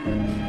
In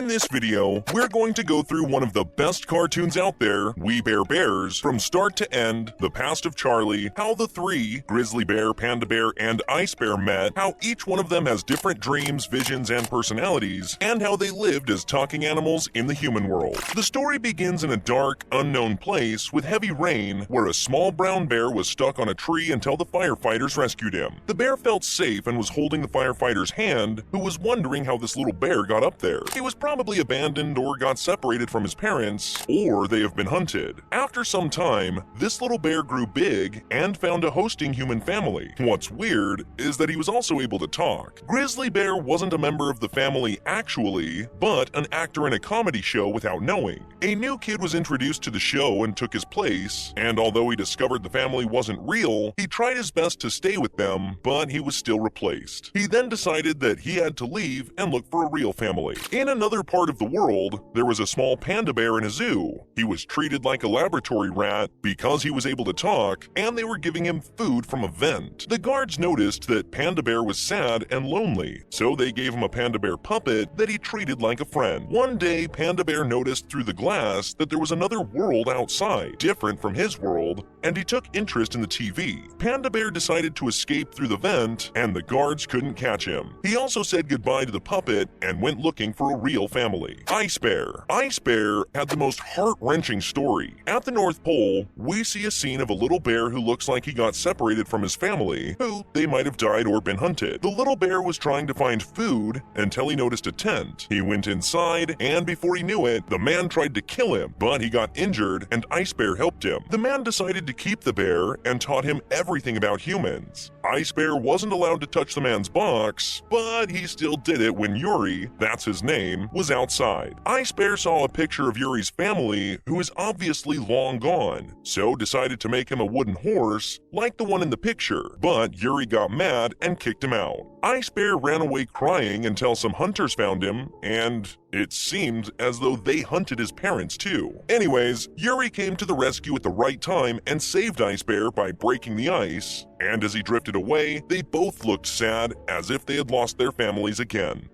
this video, we're going to go through one of the best cartoons out there, We Bare Bears, from start to end, the past of Charlie, how the three, Grizzly Bear, Panda Bear, and Ice Bear met, how each one of them has different dreams, visions, and personalities, and how they lived as talking animals in the human world. The story begins in a dark, unknown place with heavy rain, where a small brown bear was stuck on a tree until the firefighters rescued him. The bear felt safe and was holding the firefighter's hand, who was wondering how this little bear got up there. He was probably abandoned or got separated from his parents, or they have been hunted. After some time, this little bear grew big and found a hosting human family. What's weird is that he was also able to talk. Grizzly Bear wasn't a member of the family actually, but an actor in a comedy show without knowing. A new kid was introduced to the show and took his place, and although he discovered the family wasn't real, he tried his best to stay with them, but he was still replaced. He then decided that he had to leave and look for a real family. In another part of the world, there was a small panda bear in a zoo. He was treated like a laboratory rat because he was able to talk, and they were giving him food from a vent. The guards noticed that Panda Bear was sad and lonely, so they gave him a Panda Bear puppet that he treated like a friend. One day, Panda Bear noticed through the glass that there was another world outside, different from his world, and he took interest in the TV. Panda Bear decided to escape through the vent, and the guards couldn't catch him. He also said goodbye to the puppet and went looking for a real family. Ice Bear. Ice Bear had the most heart-wrenching story. At the North Pole, we see a scene of a little bear who looks like he got separated from his family, who they might have died or been hunted. The little bear was trying to find food until he noticed a tent. He went inside, and before he knew it, the man tried to kill him, but he got injured and Ice Bear helped him. The man decided to keep the bear and taught him everything about humans. Ice Bear wasn't allowed to touch the man's box, but he still did it when Yuri, that's his name, was outside. Ice Bear saw a picture of Yuri's family, who is obviously long gone, so decided to make him a wooden horse, like the one in the picture, but Yuri got mad and kicked him out. Ice Bear ran away crying until some hunters found him, and it seemed as though they hunted his parents too. Anyways, Yuri came to the rescue at the right time and saved Ice Bear by breaking the ice, and as he drifted away, they both looked sad as if they had lost their families again.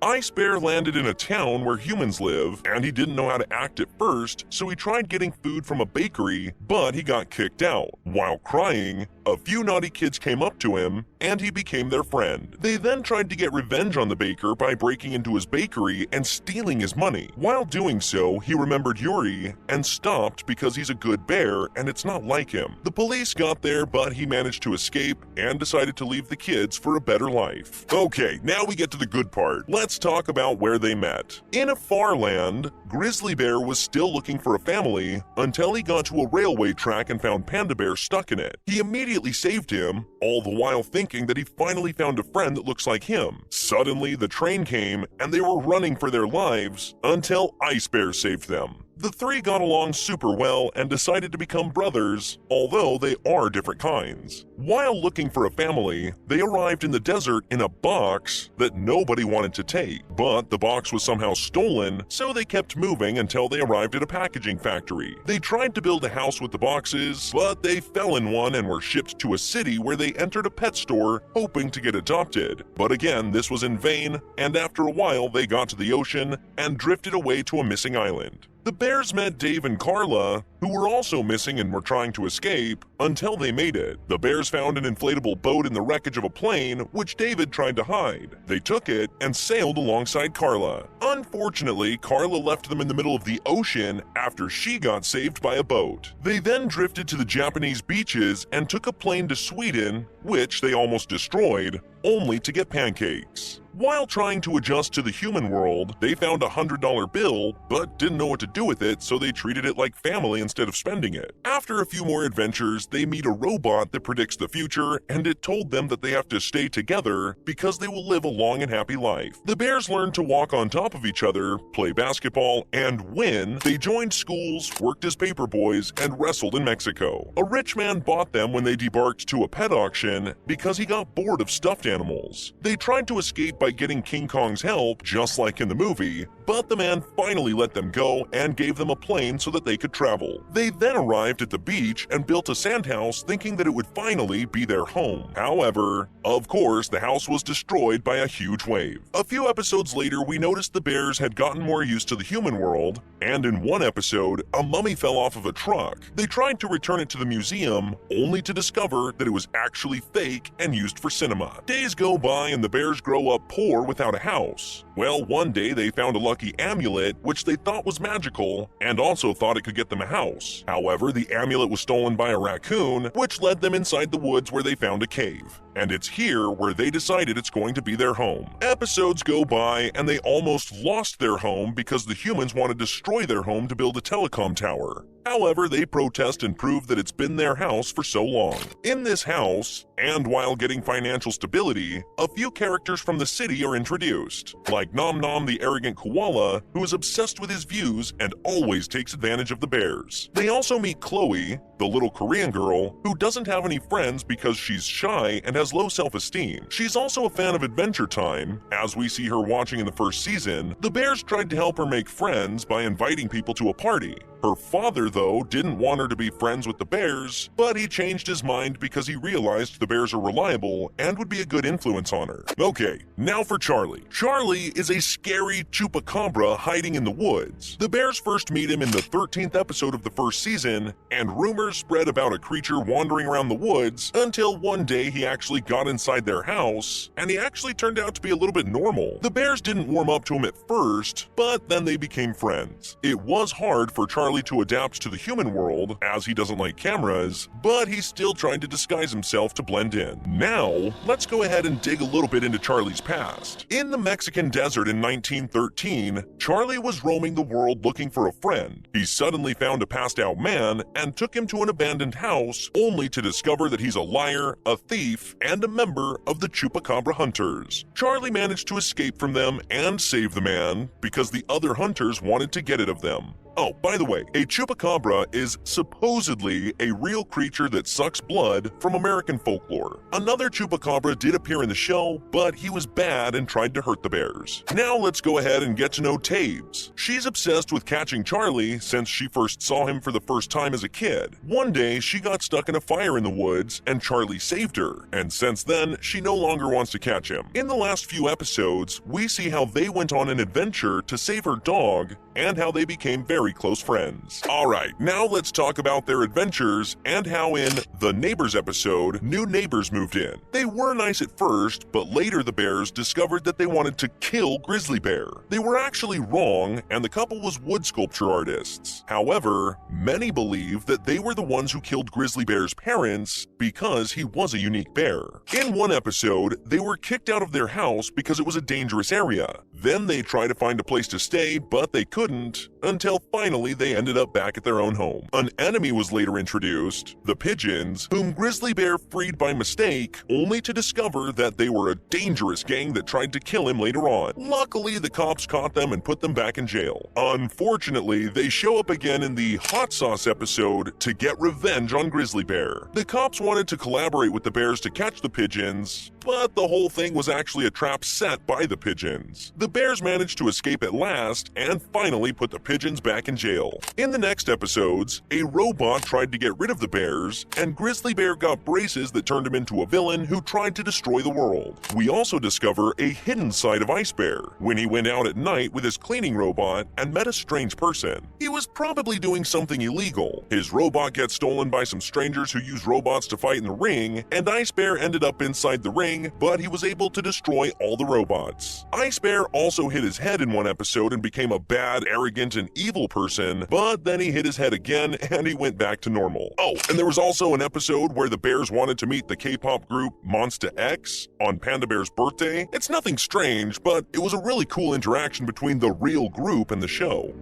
Ice Bear landed in a town where humans live, and he didn't know how to act at first, so he tried getting food from a bakery, but he got kicked out. While crying, a few naughty kids came up to him, and he became their friend. They then tried to get revenge on the baker by breaking into his bakery and stealing his money. While doing so, he remembered Yuri and stopped because he's a good bear and it's not like him. The police got there, but he managed to escape and decided to leave the kids for a better life. Okay, now we get to the good part. Let's talk about where they met. In a far land, Grizzly Bear was still looking for a family until he got to a railway track and found Panda Bear stuck in it. He immediately saved him, all the while thinking that he finally found a friend that looks like him. Suddenly, the train came and they were running for their lives until Ice Bear saved them. The three got along super well and decided to become brothers, although they are different kinds. While looking for a family, they arrived in the desert in a box that nobody wanted to take, but the box was somehow stolen, so they kept moving until they arrived at a packaging factory. They tried to build a house with the boxes, but they fell in one and were shipped to a city where they entered a pet store hoping to get adopted. But again, this was in vain, and after a while they got to the ocean and drifted away to a missing island. The bears met Dave and Carla, who were also missing and were trying to escape, until they made it. The bears found an inflatable boat in the wreckage of a plane, which David tried to hide. They took it and sailed alongside Carla. Unfortunately, Carla left them in the middle of the ocean after she got saved by a boat. They then drifted to the Japanese beaches and took a plane to Sweden, which they almost destroyed, only to get pancakes. While trying to adjust to the human world, they found a $100 bill, but didn't know what to do with it, so they treated it like family instead of spending it. After a few more adventures, they meet a robot that predicts the future, and it told them that they have to stay together because they will live a long and happy life. The bears learned to walk on top of each other, play basketball, and win. They joined schools, worked as paper boys, and wrestled in Mexico. A rich man bought them when they debarked to a pet auction because he got bored of stuffed animals. They tried to escape by getting King Kong's help, just like in the movie, but the man finally let them go and gave them a plane so that they could travel. They then arrived at the beach and built a sand house thinking that it would finally be their home. However, of course, the house was destroyed by a huge wave. A few episodes later, we noticed the bears had gotten more used to the human world, and in one episode, a mummy fell off of a truck. They tried to return it to the museum, only to discover that it was actually fake and used for cinema. Days go by and the bears grow up poor without a house. Well, one day they found a lucky amulet, which they thought was magical, and also thought it could get them a house. However, the amulet was stolen by a raccoon, which led them inside the woods where they found a cave. And it's here where they decided it's going to be their home. Episodes go by and they almost lost their home because the humans want to destroy their home to build a telecom tower. However, they protest and prove that it's been their house for so long. In this house, and while getting financial stability, a few characters from the city are introduced, like Nom Nom the arrogant koala, who is obsessed with his views and always takes advantage of the bears. They also meet Chloe, the little Korean girl, who doesn't have any friends because she's shy and has low self-esteem. She's also a fan of Adventure Time. As we see her watching in the first season, the bears tried to help her make friends by inviting people to a party. Her father, though, didn't want her to be friends with the bears, but he changed his mind because he realized the bears are reliable and would be a good influence on her. Okay, now for Charlie. Charlie is a scary chupacabra hiding in the woods. The bears first meet him in the 13th episode of the first season, and rumors spread about a creature wandering around the woods until one day he actually got inside their house, and he actually turned out to be a little bit normal. The bears didn't warm up to him at first, but then they became friends. It was hard for Charlie to adapt to the human world, as he doesn't like cameras, but he still tried to disguise himself to blend in. Now, let's go ahead and dig a little bit into Charlie's past. In the Mexican desert in 1913, Charlie was roaming the world looking for a friend. He suddenly found a passed-out man and took him to an abandoned house, only to discover that he's a liar, a thief, and a member of the Chupacabra Hunters. Charlie managed to escape from them and save the man because the other hunters wanted to get it of them. Oh, by the way, a chupacabra is supposedly a real creature that sucks blood from American folklore. Another chupacabra did appear in the show, but he was bad and tried to hurt the bears. Now let's go ahead and get to know Tabes. She's obsessed with catching Charlie since she first saw him for the first time as a kid. One day, she got stuck in a fire in the woods and Charlie saved her, and since then, she no longer wants to catch him. In the last few episodes, we see how they went on an adventure to save her dog and how they became very close friends. Alright, now let's talk about their adventures and how in the Neighbors episode, new neighbors moved in. They were nice at first, but later the bears discovered that they wanted to kill Grizzly Bear. They were actually wrong, and the couple was wood sculpture artists. However, many believe that they were the ones who killed Grizzly Bear's parents because he was a unique bear. In one episode, they were kicked out of their house because it was a dangerous area. Then they tried to find a place to stay, but they couldn't, until finally they ended up back at their own home. An enemy was later introduced, the pigeons, whom Grizzly Bear freed by mistake, only to discover that they were a dangerous gang that tried to kill him later on. Luckily, the cops caught them and put them back in jail. Unfortunately, they show up again in the Hot Sauce episode to get revenge on Grizzly Bear. The cops wanted to collaborate with the bears to catch the pigeons, but the whole thing was actually a trap set by the pigeons. The bears managed to escape at last and finally put the pigeons back in jail. In the next episodes, a robot tried to get rid of the bears, and Grizzly Bear got braces that turned him into a villain who tried to destroy the world. We also discover a hidden side of Ice Bear when he went out at night with his cleaning robot and met a strange person. He was probably doing something illegal. His robot get stolen by some strangers who use robots to fight in the ring, and Ice Bear ended up inside the ring, but he was able to destroy all the robots. Ice Bear also hit his head in one episode and became a bad, arrogant, and evil person, but then he hit his head again and he went back to normal. Oh, and there was also an episode where the bears wanted to meet the K-pop group Monsta X on Panda Bear's birthday. It's nothing strange, but it was a really cool interaction between the real group and the show.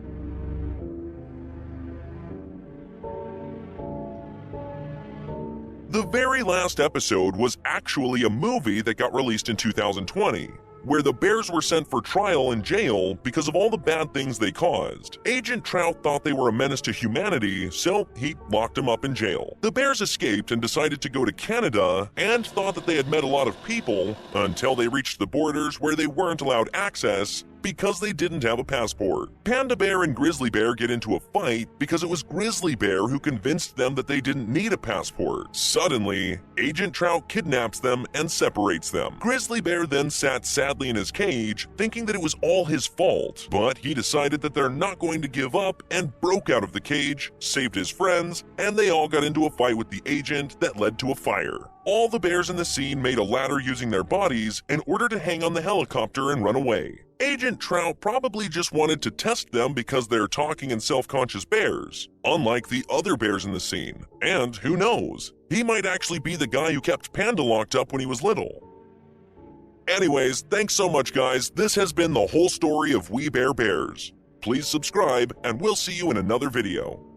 The very last episode was actually a movie that got released in 2020, where the bears were sent for trial in jail because of all the bad things they caused. Agent Trout thought they were a menace to humanity, so he locked them up in jail. The bears escaped and decided to go to Canada and thought that they had met a lot of people until they reached the borders where they weren't allowed access because they didn't have a passport. Panda Bear and Grizzly Bear get into a fight because it was Grizzly Bear who convinced them that they didn't need a passport. Suddenly, Agent Trout kidnaps them and separates them. Grizzly Bear then sat sadly in his cage, thinking that it was all his fault, but he decided that they're not going to give up and broke out of the cage, saved his friends, and they all got into a fight with the agent that led to a fire. All the bears in the scene made a ladder using their bodies in order to hang on the helicopter and run away. Agent Trout probably just wanted to test them because they're talking and self-conscious bears, unlike the other bears in the scene. And who knows, he might actually be the guy who kept Panda locked up when he was little. Anyways, thanks so much guys, this has been the whole story of We Bare Bears. Please subscribe and we'll see you in another video.